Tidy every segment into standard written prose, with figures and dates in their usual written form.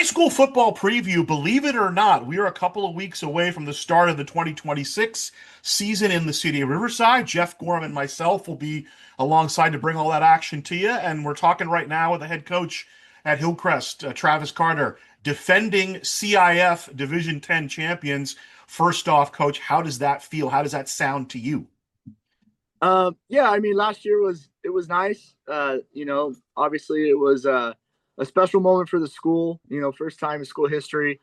school football preview. Believe it or not, we are a couple of weeks away from the start of the 2026 season in the city of Riverside. Jeff Gorham and myself will be alongside to bring all that action to you. And we're talking right now with the head coach at Hillcrest, Travis Carter, defending CIF Division 10 champions. First off, coach, how does that feel? How does that sound to you? Yeah, I mean, last year was nice. Obviously it was a special moment for the school. First time in school history.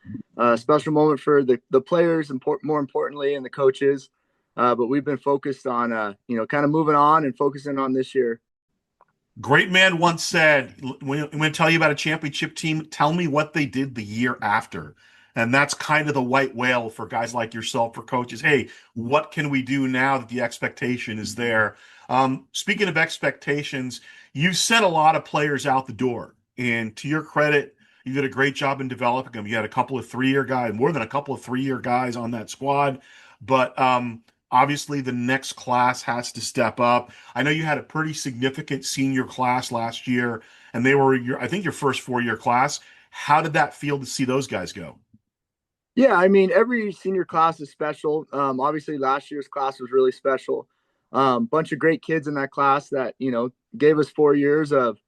Special moment for the players, more importantly, and the coaches. But we've been focused on kind of moving on and focusing on this year. Great man once said, when I'm going to tell you about a championship team, tell me what they did the year after. And that's kind of the white whale for guys like yourself, for coaches. Hey, what can we do now that the expectation is there? Speaking of expectations, you sent a lot of players out the door. And to your credit, you did a great job in developing them. You had a couple of 3-year guys, more than a couple of 3-year guys on that squad. But obviously, the next class has to step up. I know you had a pretty significant senior class last year, and they were I think your first 4-year class. How did that feel to see those guys go? Yeah, I mean, every senior class is special. Obviously, last year's class was really special. Bunch of great kids in that class that gave us 4 years of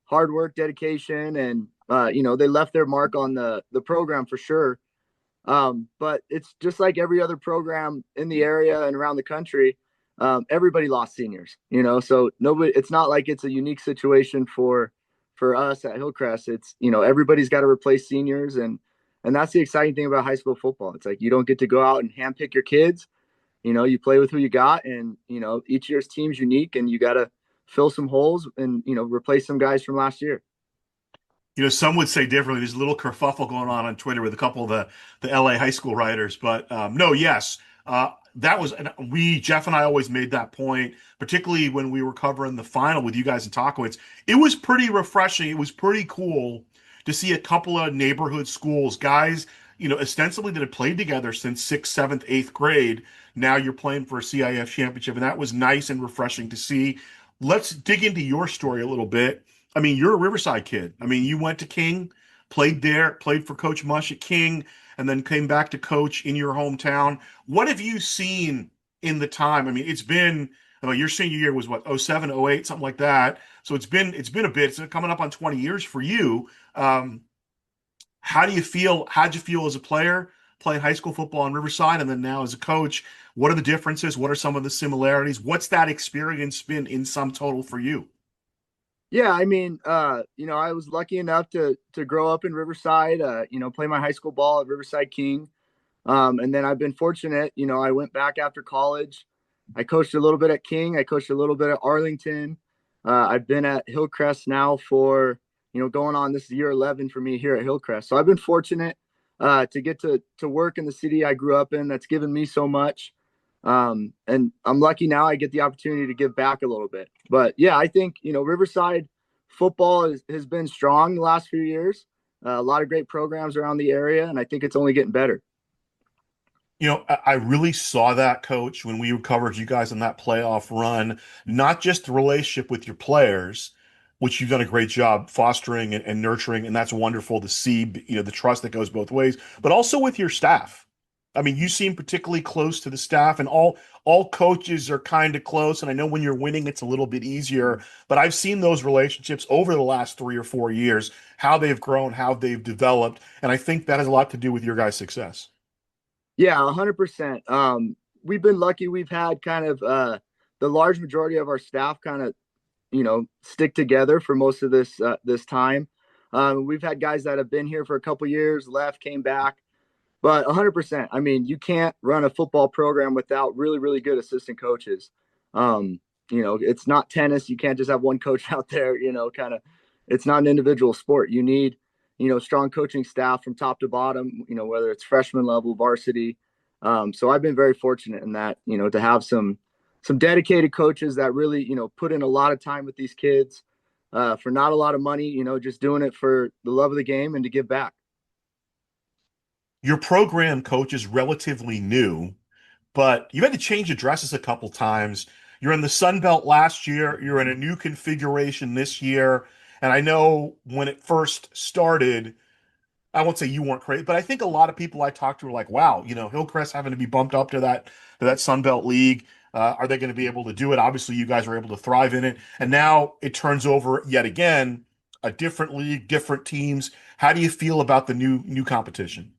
hard work, dedication, and they left their mark on the program for sure. But it's just like every other program in the area and around the country. Everybody lost seniors, so nobody. It's not like it's a unique situation for us at Hillcrest. It's everybody's got to replace seniors, and that's the exciting thing about high school football. It's like you don't get to go out and handpick your kids. You play with who you got, and each year's team's unique, and you got to fill some holes and replace some guys from last year. Some would say differently. There's a little kerfuffle going on Twitter with a couple of the LA high school writers, but no, yes, that was, and Jeff and I always made that point, particularly when we were covering the final with you guys in Tahquitz. It was pretty refreshing. It was pretty cool to see a couple of neighborhood schools, guys, ostensibly that had played together since sixth, seventh, eighth grade. Now you're playing for a CIF championship, and that was nice and refreshing to see. Let's dig into your story a little bit. I mean, you're a Riverside kid. I mean, you went to King, played there, played for Coach Mush at King, and then came back to coach in your hometown. What have you seen in the time? I mean, it's been, your senior year was what, 07, 08, something like that. So it's been a bit. It's coming up on 20 years for you. How do you feel? How'd you feel as a player playing high school football in Riverside, and then now as a coach? What are the differences? What are some of the similarities? What's that experience been in sum total for you? Yeah, I mean, I was lucky enough to grow up in Riverside, play my high school ball at Riverside King. And then I've been fortunate, I went back after college. I coached a little bit at King. I coached a little bit at Arlington. I've been at Hillcrest now for, going on, this is year 11 for me here at Hillcrest. So I've been fortunate to get to work in the city I grew up in. That's given me so much. And I'm lucky now I get the opportunity to give back a little bit. But yeah, I think, Riverside football has been strong the last few years. A lot of great programs around the area, and I think it's only getting better. I really saw that, Coach, when we covered you guys on that playoff run, not just the relationship with your players, which you've done a great job fostering and nurturing, and that's wonderful to see, the trust that goes both ways, but also with your staff. I mean, you seem particularly close to the staff, and all coaches are kind of close. And I know when you're winning, it's a little bit easier. But I've seen those relationships over the last 3 or 4 years, how they've grown, how they've developed, and I think that has a lot to do with your guys' success. Yeah, 100%. We've been lucky. We've had kind of the large majority of our staff kind of, stick together for most of this time. We've had guys that have been here for a couple years, left, came back. But 100%. I mean, you can't run a football program without really, really good assistant coaches. It's not tennis. You can't just have one coach out there, kind of, it's not an individual sport. You need, strong coaching staff from top to bottom, whether it's freshman level, varsity. So I've been very fortunate in that, to have some dedicated coaches that really, put in a lot of time with these kids for not a lot of money, just doing it for the love of the game and to give back. Your program, Coach, is relatively new, but you had to change addresses a couple times. You're in the Sun Belt last year. You're in a new configuration this year. And I know when it first started, I won't say you weren't crazy, but I think a lot of people I talked to were like, "Wow, Hillcrest having to be bumped up to that Sun Belt League. Are they going to be able to do it?" Obviously, you guys were able to thrive in it, and now it turns over yet again, a different league, different teams. How do you feel about the new competition?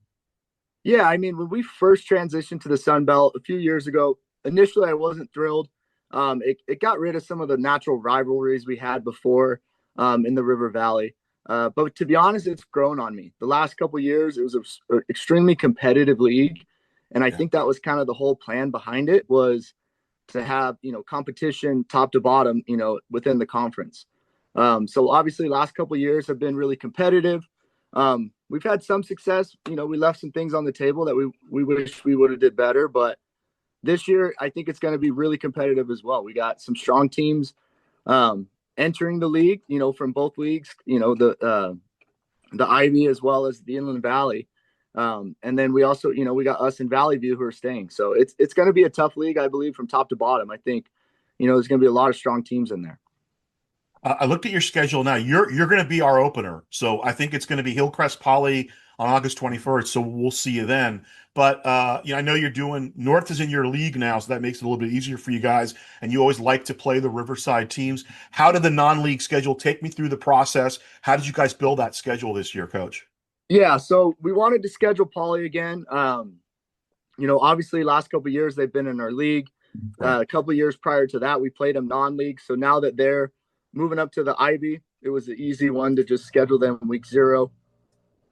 Yeah, I mean, when we first transitioned to the Sun Belt a few years ago, initially I wasn't thrilled. It got rid of some of the natural rivalries we had before in the River Valley. But to be honest, it's grown on me. The last couple of years, it was an extremely competitive league, and I Yeah. think that was kind of the whole plan behind it was to have competition top to bottom, within the conference. So obviously, last couple of years have been really competitive. We've had some success. We left some things on the table that we wish we would have did better, but this year I think it's going to be really competitive as well. We got some strong teams entering the league, from both leagues. The Ivy as well as the Inland Valley. And then we also, we got us in Valley View who are staying. So it's going to be a tough league, I believe, from top to bottom. I think, there's going to be a lot of strong teams in there. I looked at your schedule now. You're going to be our opener, so I think it's going to be Hillcrest Poly on August 21st. So we'll see you then. But I know you're doing North is in your league now, so that makes it a little bit easier for you guys. And you always like to play the Riverside teams. How did the non-league schedule take me through the process? How did you guys build that schedule this year, Coach? Yeah, so we wanted to schedule Poly again. Obviously, last couple of years they've been in our league. Right. A couple of years prior to that, we played them non-league. So now that they're moving up to the Ivy, it was an easy one to just schedule them week 0.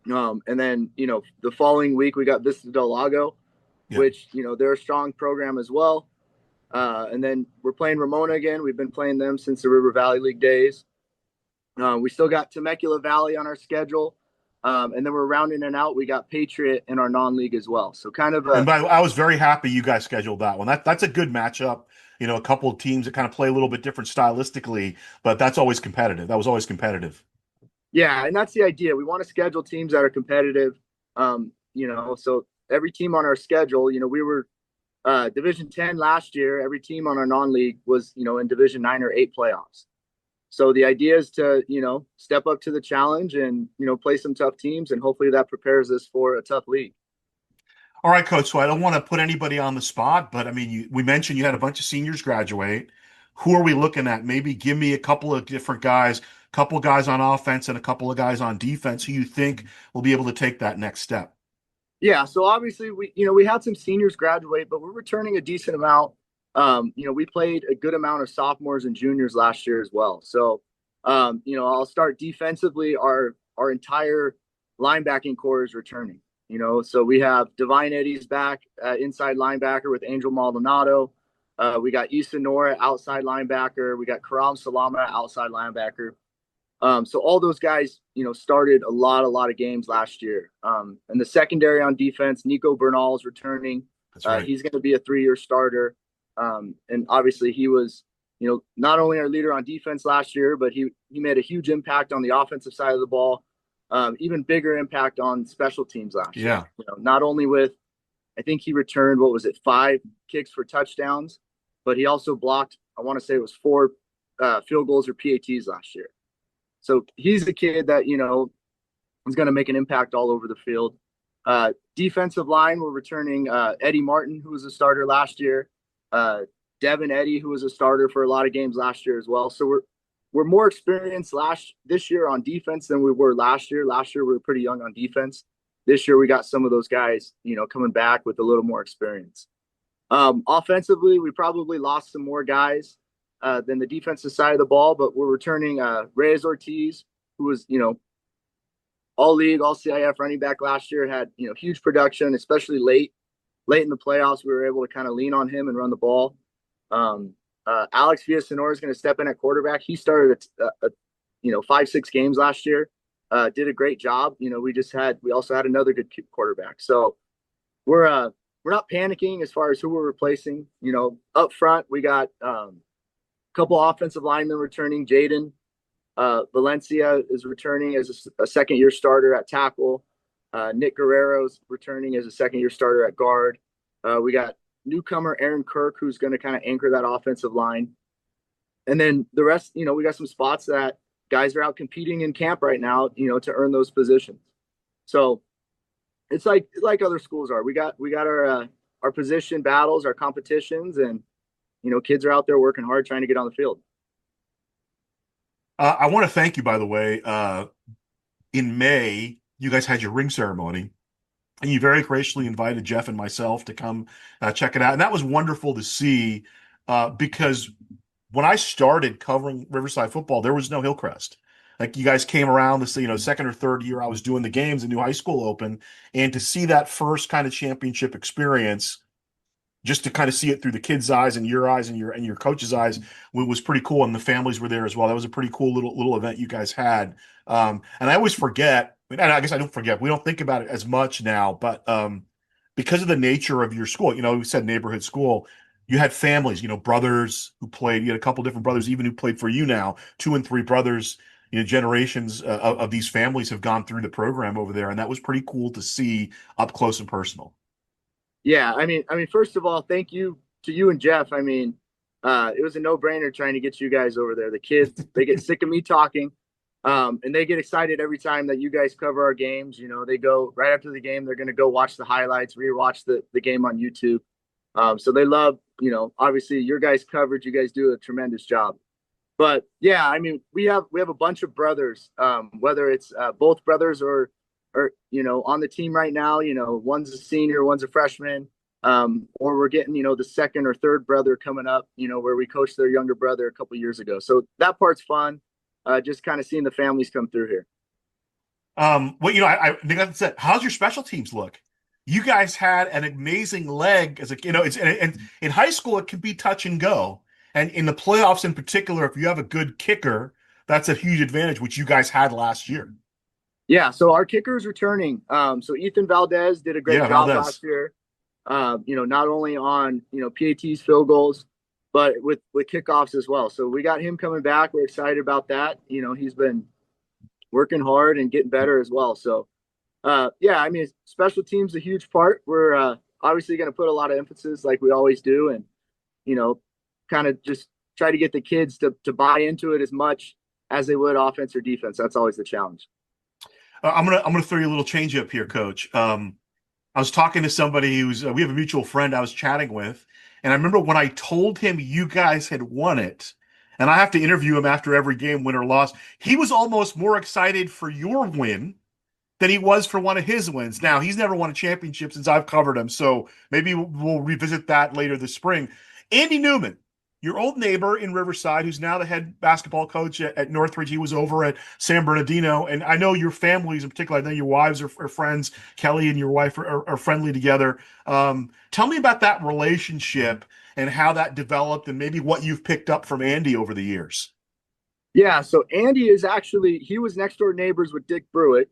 And then, the following week we got Vista Del Lago, Yeah. which, they're a strong program as well. And then we're playing Ramona again. We've been playing them since the River Valley League days. We still got Temecula Valley on our schedule. And then we're rounding it out. We got Patriot in our non-league as well. So kind of And I was very happy you guys scheduled that one. That's a good matchup. A couple of teams that kind of play a little bit different stylistically, but that's always competitive. That was always competitive. yeah, and that's the idea. We want to schedule teams that are competitive. So every team on our schedule, we were Division 10 last year. Every team on our non-league was, in Division 9 or 8 playoffs. So the idea is to, step up to the challenge and, play some tough teams, and hopefully that prepares us for a tough league. All right, Coach. So I don't want to put anybody on the spot, but I mean, we mentioned you had a bunch of seniors graduate. Who are we looking at? Maybe give me a couple of different guys, couple guys on offense and a couple of guys on defense who you think will be able to take that next step. Yeah, so obviously we had some seniors graduate, but we're returning a decent amount. We played a good amount of sophomores and juniors last year as well. So, I'll start defensively. Our entire linebacking core is returning. So we have Divine Eddie's back, inside linebacker with Angel Maldonado. We got Issa Nora, outside linebacker. We got Karam Salama, outside linebacker. So all those guys, started a lot of games last year. And the secondary on defense, Nico Bernal is returning. That's right. He's going to be a 3-year starter. And obviously he was, not only our leader on defense last year, but he made a huge impact on the offensive side of the ball. Even bigger impact on special teams last Yeah. year. Not only with, I think he returned, 5 kicks for touchdowns, but he also blocked, I want to say it was 4 field goals or PATs last year. So he's the kid that, is going to make an impact all over the field. Defensive line, we're returning Eddie Martin, who was a starter last year. Devin Eddy, who was a starter for a lot of games last year as well. So we're more experienced this year on defense than we were last year. Last year we were pretty young on defense. This year we got some of those guys, coming back with a little more experience. Offensively, we probably lost some more guys than the defensive side of the ball, but we're returning Reyes Ortiz, who was, all league, all CIF running back last year, had, huge production, especially late in the playoffs. We were able to kind of lean on him and run the ball. Alex Villasenor is going to step in at quarterback. He started 5-6 games last year. Did a great job. We also had another good quarterback. So we're not panicking as far as who we're replacing. Up front, we got a couple offensive linemen returning. Jaden Valencia is returning as a second-year starter at tackle. Nick Guerrero's returning as a second-year starter at guard. We got newcomer Aaron Kirk, who's going to kind of anchor that offensive line. And then the rest, we got some spots that guys are out competing in camp right now, to earn those positions. So it's like other schools are. We got our position battles, our competitions, and kids are out there working hard trying to get on the field. I want to thank you, by the way. In May, you guys had your ring ceremony, and you very graciously invited Jeff and myself to come check it out. And that was wonderful to see because when I started covering Riverside football, there was no Hillcrest. Like you guys came around the second or third year I was doing the games, the new high school open, and to see that first kind of championship experience, just to kind of see it through the kids' eyes and your eyes and your coach's eyes was pretty cool. And the families were there as well. That was a pretty cool little event you guys had. And I always forget, and I guess I don't forget, we don't think about it as much now, but because of the nature of your school, we said neighborhood school, you had families, brothers who played, you had a couple different brothers, even who played for you now, 2 and 3 brothers, generations of these families have gone through the program over there. And that was pretty cool to see up close and personal. Yeah, first of all, thank you to you and Jeff. It was a no-brainer trying to get you guys over there. The kids, they get sick of me talking, and they get excited every time that you guys cover our games. They go right after the game, they're going to go watch the highlights, rewatch the game on YouTube. So they love, obviously your guys' coverage. You guys do a tremendous job. But yeah, we have a bunch of brothers, whether it's both brothers or on the team right now, one's a senior, one's a freshman, or we're getting, the second or third brother coming up, where we coached their younger brother a couple years ago. So that part's fun. Just kind of seeing the families come through here. Well, I think that's it. How's your special teams look? You guys had an amazing leg as it's and in high school, it can be touch and go. And in the playoffs in particular, if you have a good kicker, that's a huge advantage, which you guys had last year. Yeah, so our kicker is returning. So Ethan Valdez did a great job last year. Not only on PATs, field goals, but with kickoffs as well. So we got him coming back. We're excited about that. He's been working hard and getting better as well. So special teams a huge part. We're obviously going to put a lot of emphasis, like we always do, and kind of just try to get the kids to buy into it as much as they would offense or defense. That's always the challenge. I'm gonna throw you a little change up here, Coach. I was talking to somebody who's we have a mutual friend I was chatting with, and I remember when I told him you guys had won it, and I have to interview him after every game, win or loss. He was almost more excited for your win than he was for one of his wins. Now he's never won a championship since I've covered him, so maybe we'll revisit that later this spring. Andy Newman, your old neighbor in Riverside, who's now the head basketball coach at Northridge. He was over at San Bernardino. And I know your families in particular, I know your wives are friends. Kelly and your wife are friendly together. Tell me about that relationship and how that developed and maybe what you've picked up from Andy over the years. Yeah, so Andy he was next door neighbors with Dick Brewitt,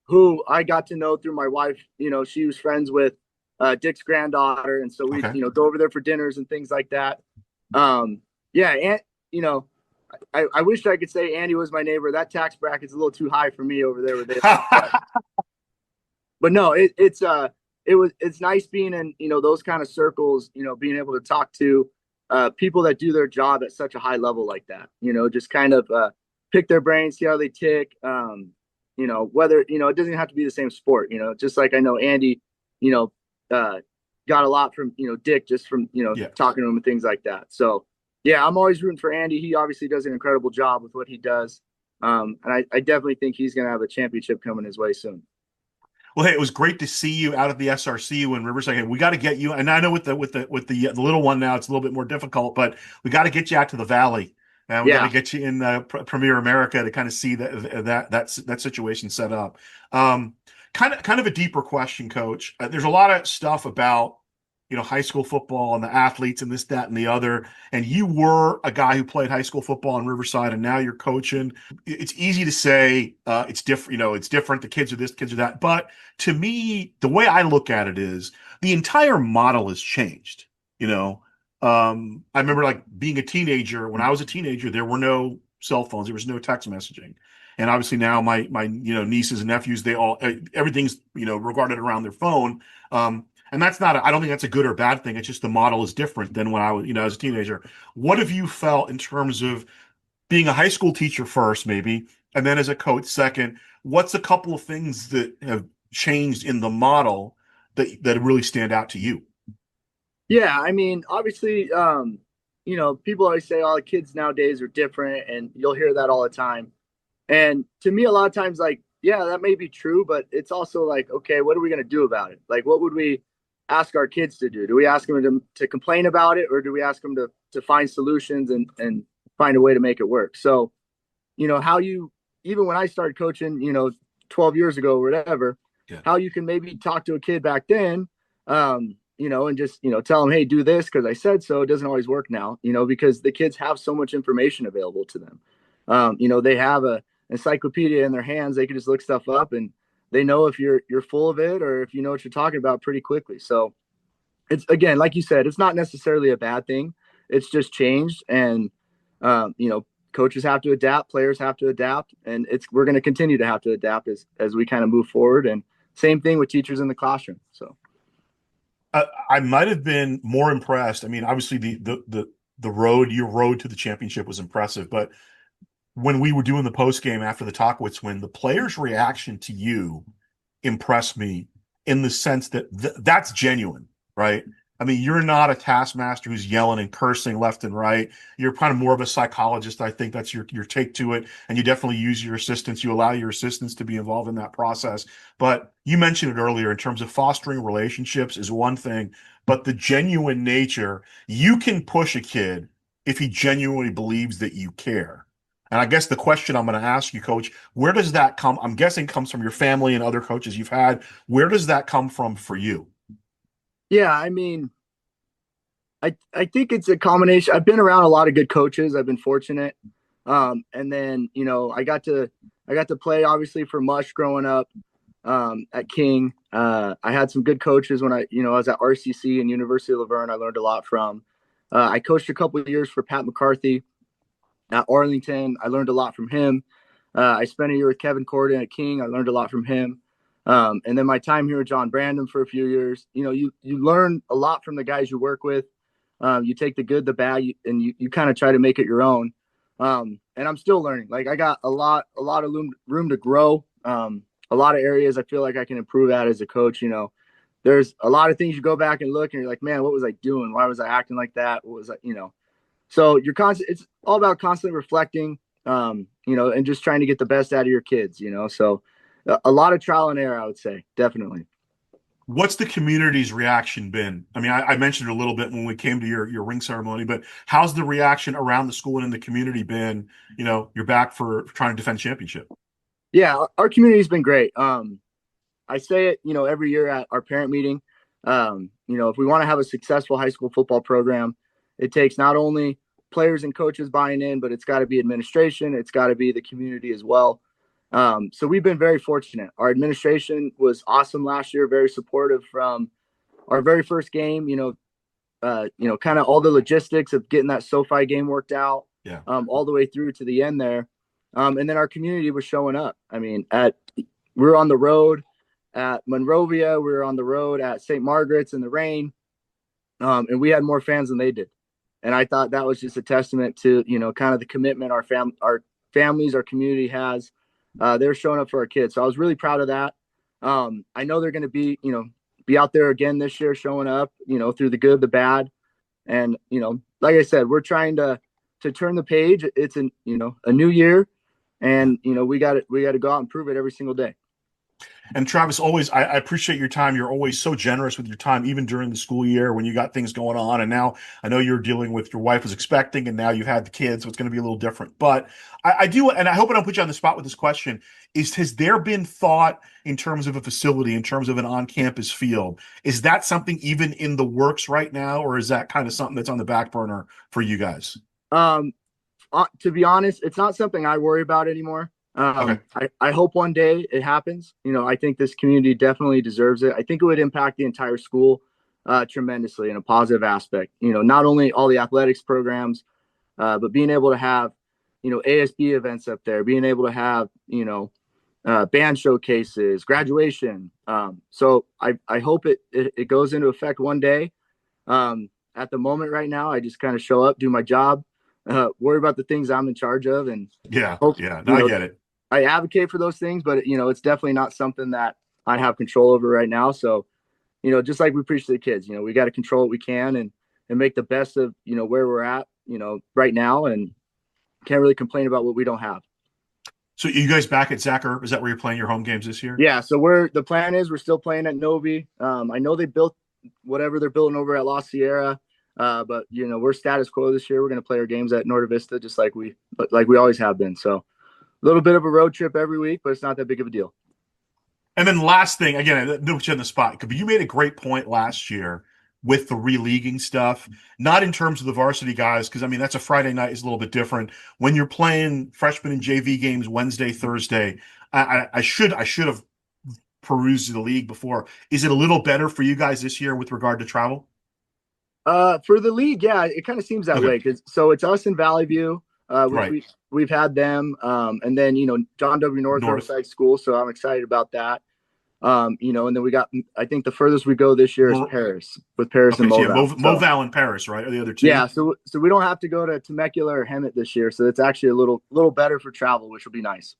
who I got to know through my wife. She was friends with Dick's granddaughter. And so we, go over there for dinners and things like that. And I wish I could say Andy was my neighbor. That tax bracket's a little too high for me over there with it. But no, it's nice being in, those kind of circles, being able to talk to people that do their job at such a high level like that, just kind of pick their brains, see how they tick, whether, it doesn't have to be the same sport, just like I know Andy, got a lot from, Dick, just from, talking to him and things like that. So, yeah, I'm always rooting for Andy. He obviously does an incredible job with what he does. And I definitely think he's going to have a championship coming his way soon. Well, hey, it was great to see you out at the SRC in Riverside. We got to get you, and I know with the little one now, it's a little bit more difficult, but we got to get you out to the Valley. And we got to get you in Premier America to kind of see that situation set up. Kind of a deeper question, Coach. There's a lot of stuff about high school football and the athletes and this, that, and the other. And you were a guy who played high school football in Riverside, and now you're coaching. It's easy to say it's different. It's different. The kids are this, the kids are that. But to me, the way I look at it is the entire model has changed. I remember being a teenager. When I was a teenager, there were no cell phones. There was no text messaging. And obviously now my nieces and nephews, they all everything's regarded around their phone. And that's not I don't think that's a good or bad thing. It's just the model is different than when I was as a teenager. What have you felt in terms of being a high school teacher first, maybe, and then as a coach second? what's a couple of things that have changed in the model that really stand out to you? Yeah, I mean, obviously, people always say all the kids nowadays are different, and you'll hear that all the time. And to me, a lot of times, like, yeah, that may be true, but it's also like, okay, what are we going to do about it? Like, what would we ask our kids to do? Do we ask them to complain about it, or do we ask them to find solutions and find a way to make it work? So, even when I started coaching, 12 years ago or whatever, Yeah. how you can maybe talk to a kid back then, and just, tell them, hey, do this because I said so. It doesn't always work now, because the kids have so much information available to them. They have a encyclopedia in their hands. They can just look stuff up and they know if you're full of it or if you know what you're talking about pretty quickly. So it's, again, like you said, it's not necessarily a bad thing. It's just changed. And, coaches have to adapt, players have to adapt, and we're going to continue to have to adapt as we kind of move forward. And same thing with teachers in the classroom. So I might have been more impressed. I mean, obviously your road to the championship was impressive, but when we were doing the post game after the Tahquitz win, the players' reaction to you impressed me in the sense that that's genuine, right? I mean, you're not a taskmaster who's yelling and cursing left and right. You're kind of more of a psychologist. I think that's your take to it. And you definitely use your assistants. You allow your assistants to be involved in that process. But you mentioned it earlier in terms of fostering relationships is one thing, but the genuine nature, you can push a kid if he genuinely believes that you care. And I guess the question I'm going to ask you, Coach, where does that come? I'm guessing comes from your family and other coaches you've had. Where does that come from for you? yeah, I mean, I think it's a combination. I've been around a lot of good coaches. I've been fortunate. And then, I got to play obviously for Mush growing up at King. I had some good coaches when I was at RCC and University of LaVerne. I learned a lot from. I coached a couple of years for Pat McCarthy at Arlington. I learned a lot from him. I spent a year with Kevin Corden at King. I learned a lot from him. And then my time here with John Brandon for a few years. You learn a lot from the guys you work with. You take the good, the bad, and you kind of try to make it your own. And I'm still learning. Like, I got a lot of room to grow. A lot of areas I feel like I can improve at as a coach. There's a lot of things you go back and look and you're like, man, what was I doing? Why was I acting like that? What was I, So it's all about constantly reflecting, and just trying to get the best out of your kids, So a lot of trial and error, I would say, definitely. What's the community's reaction been? I mean, I mentioned it a little bit when we came to your ring ceremony, but how's the reaction around the school and in the community been? You're back for trying to defend championship. Yeah, our community's been great. I say it, every year at our parent meeting. If we want to have a successful high school football program, it takes not only players and coaches buying in, but it's got to be administration. It's got to be the community as well. So we've been very fortunate. Our administration was awesome last year, very supportive from our very first game, kind of all the logistics of getting that SoFi game worked out, Yeah. All the way through to the end there. And then our community was showing up. I mean, we were on the road at Monrovia. We were on the road at St. Margaret's in the rain. And we had more fans than they did. And I thought that was just a testament to, kind of the commitment our families, our community has. They're showing up for our kids. So I was really proud of that. I know they're going to be out there again this year, showing up, through the good, the bad. And, like I said, we're trying to turn the page. It's a new year, and, we got to go out and prove it every single day. And Travis, always, I appreciate your time. You're always so generous with your time, even during the school year when you got things going on. And now I know you're dealing with your wife was expecting, and now you've had the kids, so it's going to be a little different. But I do, and I hope I don't put you on the spot with this question, has there been thought in terms of a facility, in terms of an on-campus field? Is that something even in the works right now, or is that kind of something that's on the back burner for you guys? To be honest, it's not something I worry about anymore. Okay. I hope one day it happens. I think this community definitely deserves it. I think it would impact the entire school tremendously in a positive aspect. Not only all the athletics programs, but being able to have, ASB events up there, being able to have, band showcases, graduation. So I hope it goes into effect one day. At the moment right now, I just kind of show up, do my job, worry about the things I'm in charge of, and Yeah, hope, yeah. No, I get it. I advocate for those things, but it's definitely not something that I have control over right now. So, just like we preach to the kids, we got to control what we can and make the best of, where we're at, right now, and can't really complain about what we don't have. So you guys back at Zachar? Is that where you're playing your home games this year? Yeah. So the plan is we're still playing at Novi. I know they built whatever they're building over at La Sierra. But we're status quo this year. We're going to play our games at Norte Vista, just like we always have been. So a little bit of a road trip every week, but it's not that big of a deal. And then last thing, again, I don't put you on the spot, but you made a great point last year with the releaguing stuff, not in terms of the varsity guys, because I mean that's a Friday night is a little bit different. When you're playing freshman and JV games Wednesday, Thursday, I should have perused the league before. Is it a little better for you guys this year with regard to travel? For the league, yeah, it kind of seems that way. So it's us in Valley View, which Right. we've had them, and then John W. North Riverside School. So I'm excited about that. And then we got, I think the furthest we go this year is Paris, with Paris and Okay, Moval. so yeah, Moval and Paris, right? Are the other two? Yeah, so we don't have to go to Temecula or Hemet this year, so it's actually a little better for travel, which will be nice.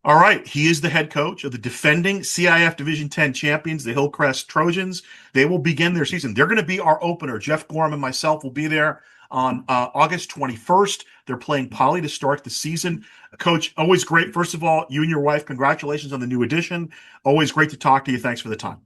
All right. He is the head coach of the defending CIF Division 10 champions, the Hillcrest Trojans. They will begin their season. They're going to be our opener. Jeff Gorham and myself will be there on August 21st. They're playing Poly to start the season. Coach, always great. First of all, you and your wife, congratulations on the new addition. Always great to talk to you. Thanks for the time.